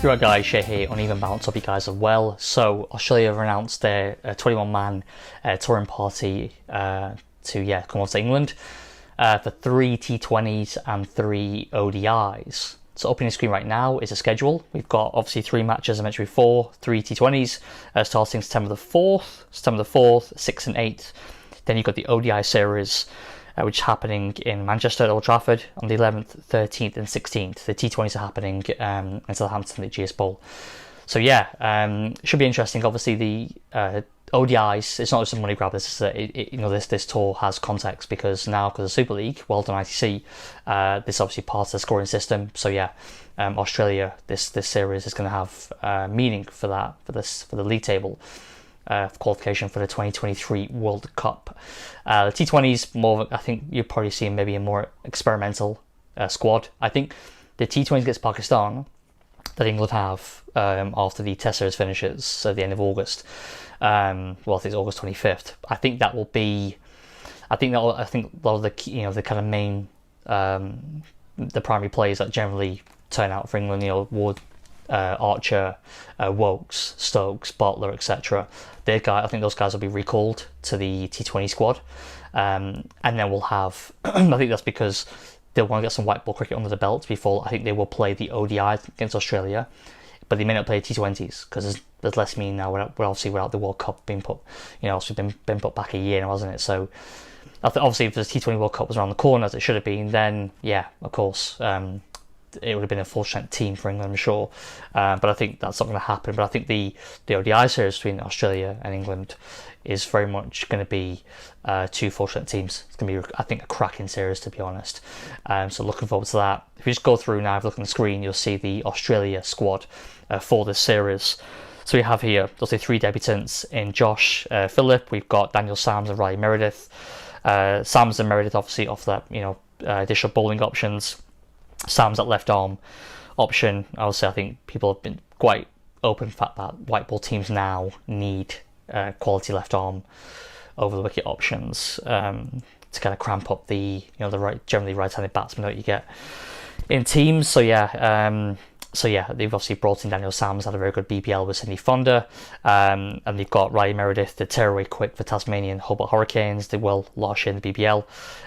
You're right guys, Shay here, Uneven Balance, hope you guys are well. So Australia have announced their 21-man touring party to come on to England for 3 T20s and 3 ODIs. So opening screen right now is a schedule. We've got obviously 3 matches, as I mentioned before, 3 T20s starting September the 4th, 6th and 8th. Then you've got the ODI series which is happening in Manchester at Old Trafford on the 11th, 13th and 16th. The T20s are happening in Southampton at GS Bowl. So should be interesting. Obviously the ODIs, it's not just a money grab. This is this tour has context because of Super League, well done ITC. This is obviously part of the scoring system. So Australia, this series is going to have meaning for the league table. Qualification for the 2023 World Cup. The T20s more. I think you're probably seeing maybe a more experimental squad. I think the T20s against Pakistan that England have after the Test series finishes at the end of August. I think it's August 25th. I think that will be. I think a lot of the the kind of main the primary players that generally turn out for England. Ward, Archer, Wokes, Stokes, Butler, etc. I think those guys will be recalled to the T20 squad, and then we'll have. I think that's because they'll want to get some white ball cricket under the belt before. I think they will play the ODI against Australia, but they may not play T20s because there's less meaning now. Obviously without the World Cup being put, it's been put back a year now, hasn't it? So obviously if the T20 World Cup was around the corner as it should have been, then of course. It would have been a full-strength team for England, I'm sure. But I think that's not going to happen. But I think the ODI series between Australia and England is very much going to be 2 full-strength teams. It's going to be, I think, a cracking series, to be honest. So looking forward to that. If you just go through now, if you look on the screen, you'll see the Australia squad for this series. So we have here, those are 3 debutants in Josh Phillip. We've got Daniel Sams and Riley Meredith. Sams and Meredith, obviously, offer that, additional bowling options. Sam's at left arm option. Obviously, I think people have been quite open to the fact that white ball teams now need quality left arm over the wicket options to kind of cramp up the generally right-handed batsmen that you get in teams. So they've obviously brought in Daniel Sams, had a very good BPL with Sydney Fonda, and they've got Riley Meredith, the tearaway quick for Tasmanian Hobart Hurricanes, did well last year in the BBL,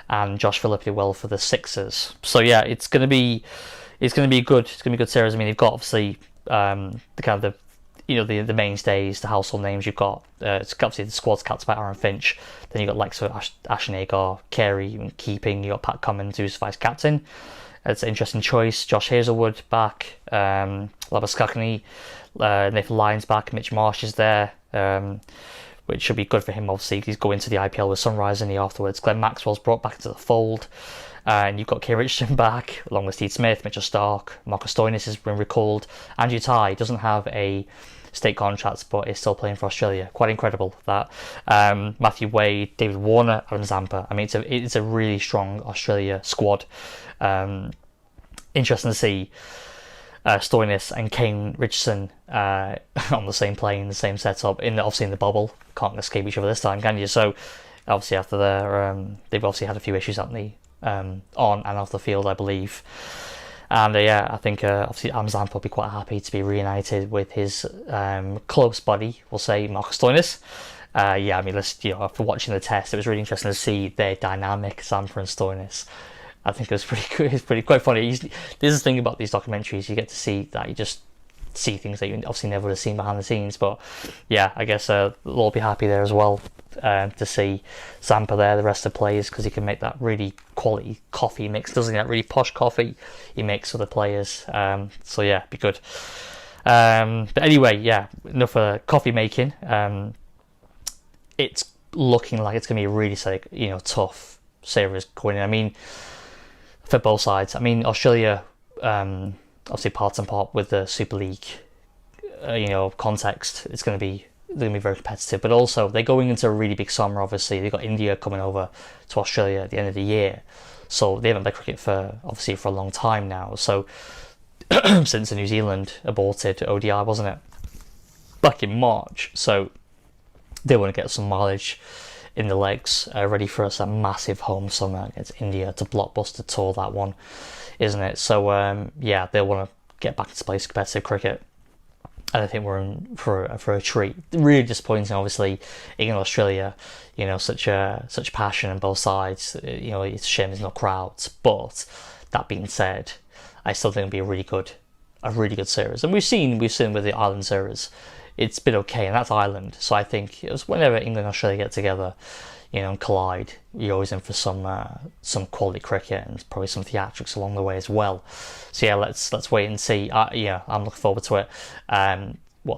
and Josh Phillip did well for the Sixers. So it's going to be good. It's going to be a good series. I mean, they've got obviously the mainstays, the household names. You've got it's obviously the squad's capped by Aaron Finch. Then you've got like Ashton Agar, Carey, and keeping. You got Pat Cummins, who's vice captain. It's an interesting choice. Josh Hazelwood back, Labuschagne, Nathan Lyons back, Mitch Marsh is there, which should be good for him. Obviously, he's going to the IPL with Sunrise in the afterwards. Glenn Maxwell's brought back into the fold, and you've got Kane Richardson back, along with Steve Smith, Mitchell Stark, Marcus Stoinis has been recalled. Andrew Tye doesn't have a state contract, but is still playing for Australia. Quite incredible that. Matthew Wade, David Warner, Adam Zampa. I mean, it's a really strong Australia squad. Interesting to see Stoinis and Kane Richardson on the same plane, the same setup, obviously in the bubble. Can't escape each other this time, can you? So obviously after they've obviously had a few issues on and off the field, I believe. And I think obviously Adam Zampa will be quite happy to be reunited with his close buddy, we'll say, Marcus Stoinis. I mean, after watching the test, it was really interesting to see their dynamic, Zampa and Stoinis. I think it was pretty good. It's quite funny. This is the thing about these documentaries. You get to see that you just see things that you obviously never would have seen behind the scenes. But I guess they'll all be happy there as well to see Zampa there, the rest of the players, because he can make that really quality coffee mix, doesn't he? That really posh coffee he makes for the players. Be good. But anyway, enough coffee making. It's looking like it's going to be a really tough series going in. I mean, for both sides. I mean, Australia, obviously part and part with the Super League, context. They're going to be very competitive, but also they're going into a really big summer. Obviously, they've got India coming over to Australia at the end of the year, so they haven't played cricket for a long time now. So since the New Zealand aborted ODI, wasn't it, back in March? So they want to get some mileage in the legs, ready for us a massive home summer against India. It's a blockbuster tour, that one, isn't it? So they'll want to get back into place competitive cricket. And I think we're in for a treat. Really disappointing, obviously, England, Australia, you know, such passion on both sides. You know, it's a shame there's no crowds. But that being said, I still think it'll be a really good series. And we've seen with the Ireland series, it's been okay, and that's Ireland. So I think it was whenever England and Australia get together, you know, and collide, you're always in for some quality cricket and probably some theatrics along the way as well. So yeah, let's wait and see. Yeah, I'm looking forward to it.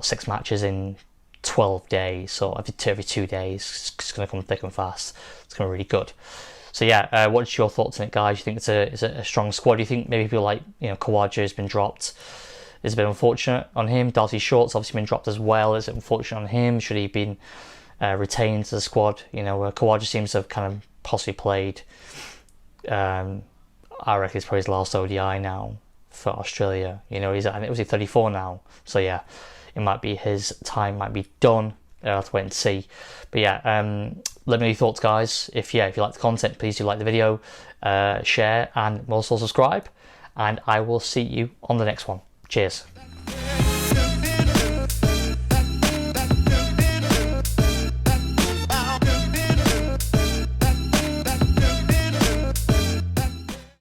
6 matches in 12 days, so every 2 days, it's going to come thick and fast. It's going to be really good. So yeah, what's your thoughts on it, guys? You think it's a strong squad? Do you think maybe people like, you know, Khawaja has been dropped? Is a bit unfortunate on him. Darcy Short's obviously been dropped as well. Is it unfortunate on him? Should he have been retained to the squad? You know, Khawaja seems to have kind of possibly played. I reckon it's probably his last ODI now for Australia. You know, he's 34 now. So yeah, it might be his time might be done. I'll have to wait and see. But yeah, let me know your thoughts, guys. If you like the content, please do like the video, share, and also subscribe. And I will see you on the next one. Cheers.